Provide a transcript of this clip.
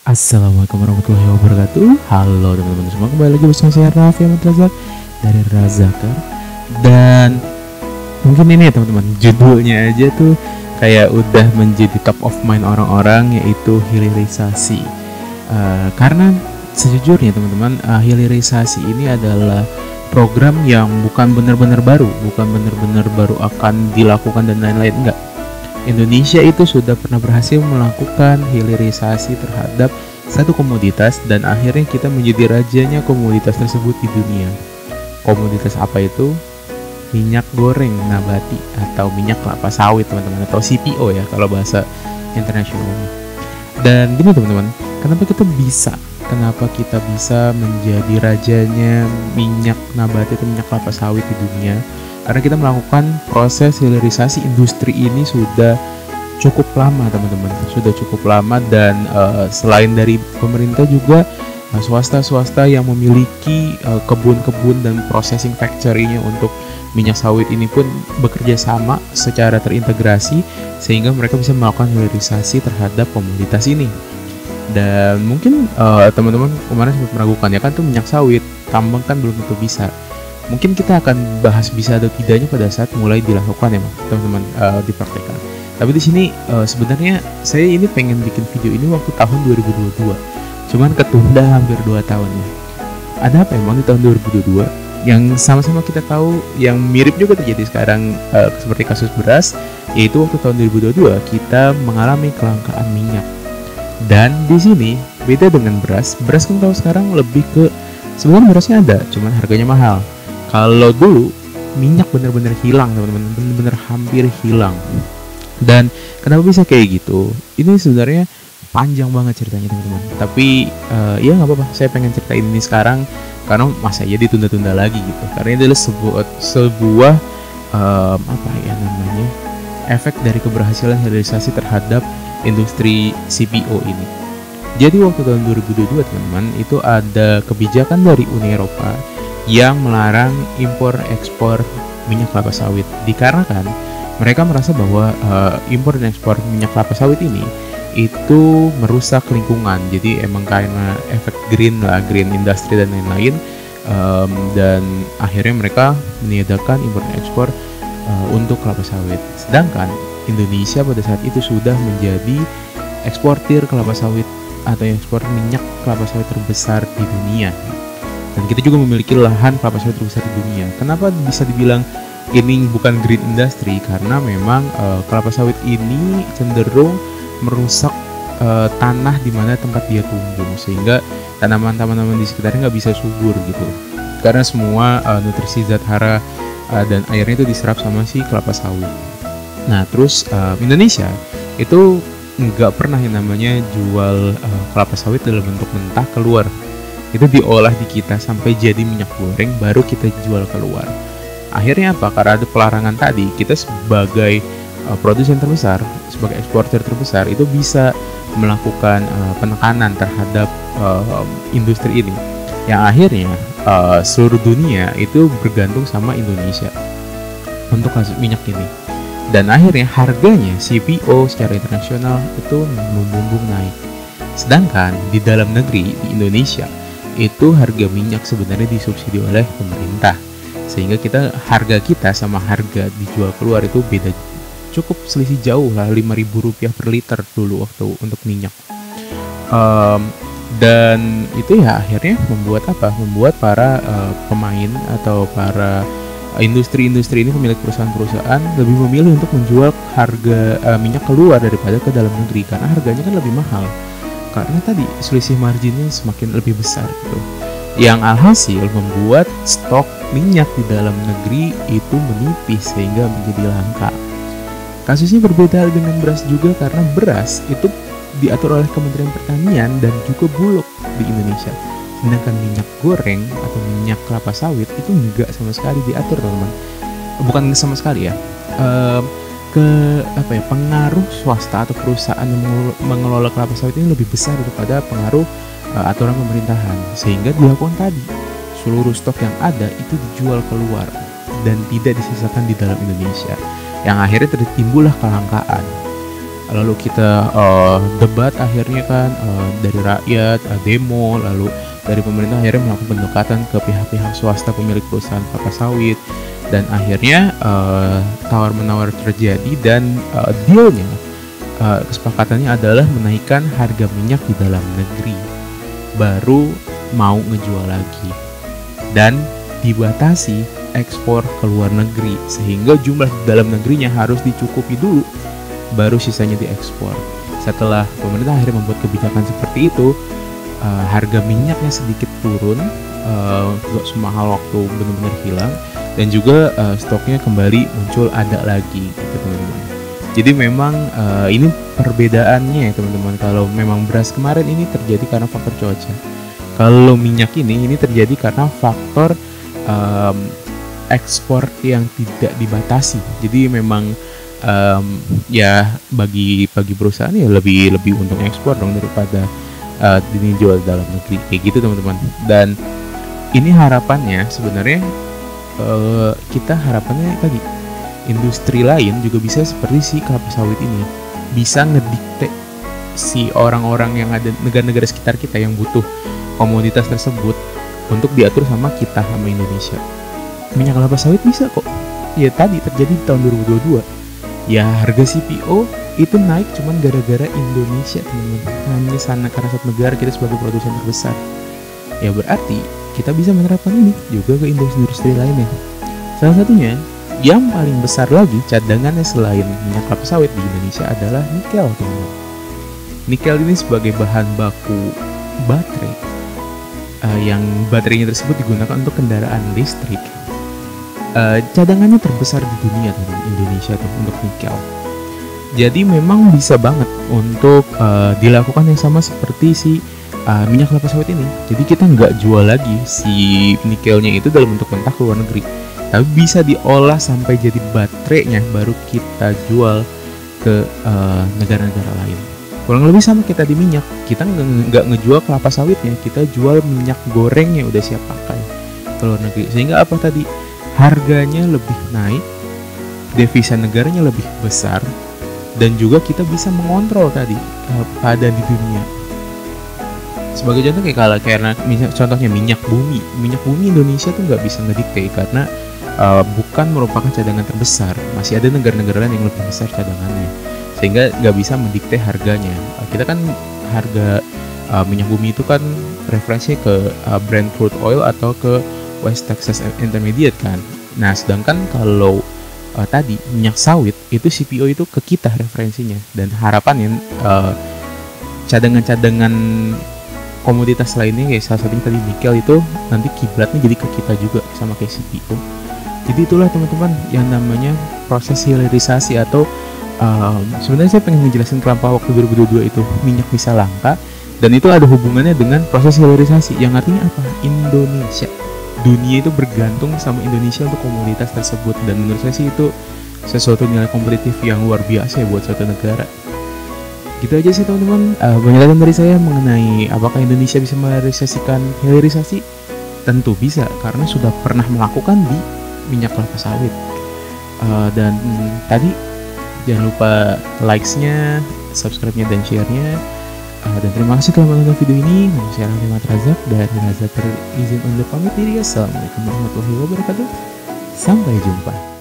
Assalamualaikum warahmatullahi wabarakatuh. Halo teman-teman semua, kembali lagi bersama saya Raffi Ahmad Razak dari Razakar. Dan mungkin ini ya teman-teman, judulnya aja tuh kayak udah menjadi top of mind orang-orang, yaitu hilirisasi. Karena sejujurnya teman-teman, hilirisasi ini adalah program yang bukan benar-benar baru akan dilakukan dan lain-lain, enggak. Indonesia itu sudah pernah berhasil melakukan hilirisasi terhadap satu komoditas dan akhirnya kita menjadi rajanya komoditas tersebut di dunia. Komoditas apa itu? Minyak goreng nabati atau minyak kelapa sawit teman-teman, atau CPO ya kalau bahasa internasionalnya. Dan gini teman-teman, kenapa kita bisa menjadi rajanya minyak nabati atau minyak kelapa sawit di dunia? Karena kita melakukan proses hilirisasi industri ini sudah cukup lama teman-teman, sudah cukup lama. Dan selain dari pemerintah juga swasta-swasta yang memiliki kebun-kebun dan processing factory-nya untuk minyak sawit ini pun bekerja sama secara terintegrasi sehingga mereka bisa melakukan hilirisasi terhadap komoditas ini. Dan mungkin teman-teman kemarin sempat meragukan ya kan, tuh minyak sawit tambang kan belum tentu bisa. Mungkin kita akan bahas bisa atau tidaknya pada saat mulai dilakukan ya teman-teman, dipraktekkan. Tapi di sini sebenarnya saya ini pengen bikin video ini waktu tahun 2022, cuman ketunda hampir 2 tahun ya. Ada apa emang di tahun 2022 yang sama-sama kita tahu yang mirip juga terjadi sekarang, seperti kasus beras, yaitu waktu tahun 2022 kita mengalami kelangkaan minyak. Dan di sini beda dengan beras kan tahu sekarang lebih ke sebenarnya berasnya ada, cuman harganya mahal. Kalau dulu minyak benar-benar hilang teman-teman, benar-benar hampir hilang. Dan kenapa bisa kayak gitu? Ini sebenarnya panjang banget ceritanya teman-teman. Tapi ya nggak apa-apa, saya pengen ceritain ini sekarang karena masa ya ditunda-tunda lagi gitu. Karena ini adalah sebuah apa ya namanya, efek dari keberhasilan hilirisasi terhadap industri CPO ini. Jadi waktu tahun 2022 teman-teman, itu ada kebijakan dari Uni Eropa yang melarang impor ekspor minyak kelapa sawit, dikarenakan mereka merasa bahwa impor dan ekspor minyak kelapa sawit ini itu merusak lingkungan. Jadi emang karena efek green industry dan lain-lain, dan akhirnya mereka meniadakan impor dan ekspor untuk kelapa sawit. Sedangkan Indonesia pada saat itu sudah menjadi eksportir kelapa sawit atau ekspor minyak kelapa sawit terbesar di dunia. Dan kita juga memiliki lahan kelapa sawit terbesar di dunia. Kenapa bisa dibilang ini bukan green industry? Karena memang kelapa sawit ini cenderung merusak tanah di mana tempat dia tumbuh, sehingga tanaman-tanaman di sekitarnya nggak bisa subur gitu. Karena semua nutrisi zat hara dan airnya itu diserap sama si kelapa sawit. Nah terus Indonesia itu nggak pernah yang namanya jual kelapa sawit dalam bentuk mentah keluar. Itu diolah di kita sampai jadi minyak goreng, baru kita jual keluar. Akhirnya apa? Karena ada pelarangan tadi, kita sebagai produsen terbesar, sebagai eksportir terbesar, itu bisa melakukan penekanan terhadap industri ini, yang akhirnya seluruh dunia itu bergantung sama Indonesia untuk kasus minyak ini. Dan akhirnya harganya CPO secara internasional itu membumbung naik. Sedangkan di dalam negeri, di Indonesia, itu harga minyak sebenarnya disubsidi oleh pemerintah, sehingga harga kita sama harga dijual keluar itu beda, cukup selisih jauh lah, Rp5.000 per liter dulu waktu untuk minyak. Dan itu ya akhirnya membuat para pemain atau para industri ini, pemilik perusahaan-perusahaan lebih memilih untuk menjual harga minyak keluar daripada ke dalam negeri, karena harganya kan lebih mahal. Karena tadi selisih marginnya semakin lebih besar gitu. Yang alhasil membuat stok minyak di dalam negeri itu menipis sehingga menjadi langka. Kasusnya berbeda dengan beras juga, karena beras itu diatur oleh Kementerian Pertanian dan juga Bulog di Indonesia. Sedangkan minyak goreng atau minyak kelapa sawit itu enggak sama sekali diatur teman-teman. Bukan sama sekali ya. Pengaruh swasta atau perusahaan yang mengelola kelapa sawit ini lebih besar daripada pengaruh aturan pemerintahan, sehingga dilakukan tadi seluruh stok yang ada itu dijual keluar dan tidak disisakan di dalam Indonesia, yang akhirnya timbullah kelangkaan. lalu kita debat akhirnya kan, dari rakyat, demo, lalu dari pemerintah akhirnya melakukan pendekatan ke pihak-pihak swasta pemilik perusahaan kelapa sawit, dan akhirnya tawar-menawar terjadi, dan dealnya, kesepakatannya adalah menaikkan harga minyak di dalam negeri, baru mau ngejual lagi, dan dibatasi ekspor ke luar negeri sehingga jumlah di dalam negerinya harus dicukupi dulu, baru sisanya diekspor. Setelah pemerintah akhirnya membuat kebijakan seperti itu, harga minyaknya sedikit turun, gak semahal waktu benar-benar hilang, dan juga stoknya kembali muncul ada lagi gitu teman-teman. Jadi memang ini perbedaannya ya teman-teman. Kalau memang beras kemarin ini terjadi karena faktor cuaca, kalau minyak ini terjadi karena faktor ekspor yang tidak dibatasi. Jadi memang ya bagi perusahaan ya lebih untung ekspor dong daripada ini jual dalam negeri kayak gitu teman-teman. Dan ini harapannya sebenarnya, kita harapannya tadi industri lain juga bisa seperti si kelapa sawit ini, bisa ngedikte si orang-orang yang ada negara-negara sekitar kita yang butuh komoditas tersebut untuk diatur sama kita, sama Indonesia. Minyak kelapa sawit bisa kok. Ya tadi terjadi di tahun 2022. Ya harga CPO itu naik cuman gara-gara Indonesia teman-teman. Hanya sana karena satu negara kita sebagai produsen terbesar. Ya berarti kita bisa menerapkan ini juga ke industri lainnya. Salah satunya yang paling besar lagi cadangannya selain minyak kelapa sawit di Indonesia adalah nikel teman-teman. Nikel ini sebagai bahan baku baterai, yang baterainya tersebut digunakan untuk kendaraan listrik. Cadangannya terbesar di dunia tuh Indonesia tuh untuk nikel. Jadi memang bisa banget untuk dilakukan yang sama seperti si minyak kelapa sawit ini. Jadi kita nggak jual lagi si nikelnya itu dalam bentuk mentah ke luar negeri, tapi bisa diolah sampai jadi baterainya, baru kita jual ke negara-negara lain. Kurang lebih sama kita di minyak, kita nggak ngejual kelapa sawitnya, kita jual minyak gorengnya udah siap pakai ke luar negeri. Sehingga apa tadi? Harganya lebih naik, devisa negaranya lebih besar, dan juga kita bisa mengontrol tadi pada di dunia. Sebagai contoh karena contohnya minyak bumi Indonesia tuh nggak bisa ngedikte karena bukan merupakan cadangan terbesar. Masih ada negara-negara lain yang lebih besar cadangannya, sehingga nggak bisa mendikte harganya. Kita kan harga minyak bumi itu kan referensinya ke Brent crude oil atau ke West Texas Intermediate kan. Nah sedangkan kalau tadi minyak sawit itu CPO itu ke kita referensinya, dan harapannya cadangan-cadangan komoditas lainnya kayak salah satunya tadi nikel itu nanti kiblatnya jadi ke kita juga sama kayak CPO. Jadi itulah teman-teman yang namanya proses hilirisasi, atau sebenarnya saya pengen menjelaskan kenapa waktu 2022 itu minyak bisa langka, dan itu ada hubungannya dengan proses hilirisasi yang artinya apa? Dunia itu bergantung sama Indonesia untuk komoditas tersebut, dan menurut saya sih itu sesuatu nilai kompetitif yang luar biasa ya buat suatu negara. Gitu aja sih teman-teman, penjelasan dari saya mengenai apakah Indonesia bisa merealisasikan hilirisasi. Tentu bisa, karena sudah pernah melakukan di minyak kelapa sawit. Dan tadi jangan lupa likes-nya, subscribe-nya, dan share-nya. Dan terima kasih telah menonton video ini. Nama saya Raffi Razak, dan Razak izin undur pamit diri. Assalamualaikum warahmatullahi wabarakatuh. Sampai jumpa.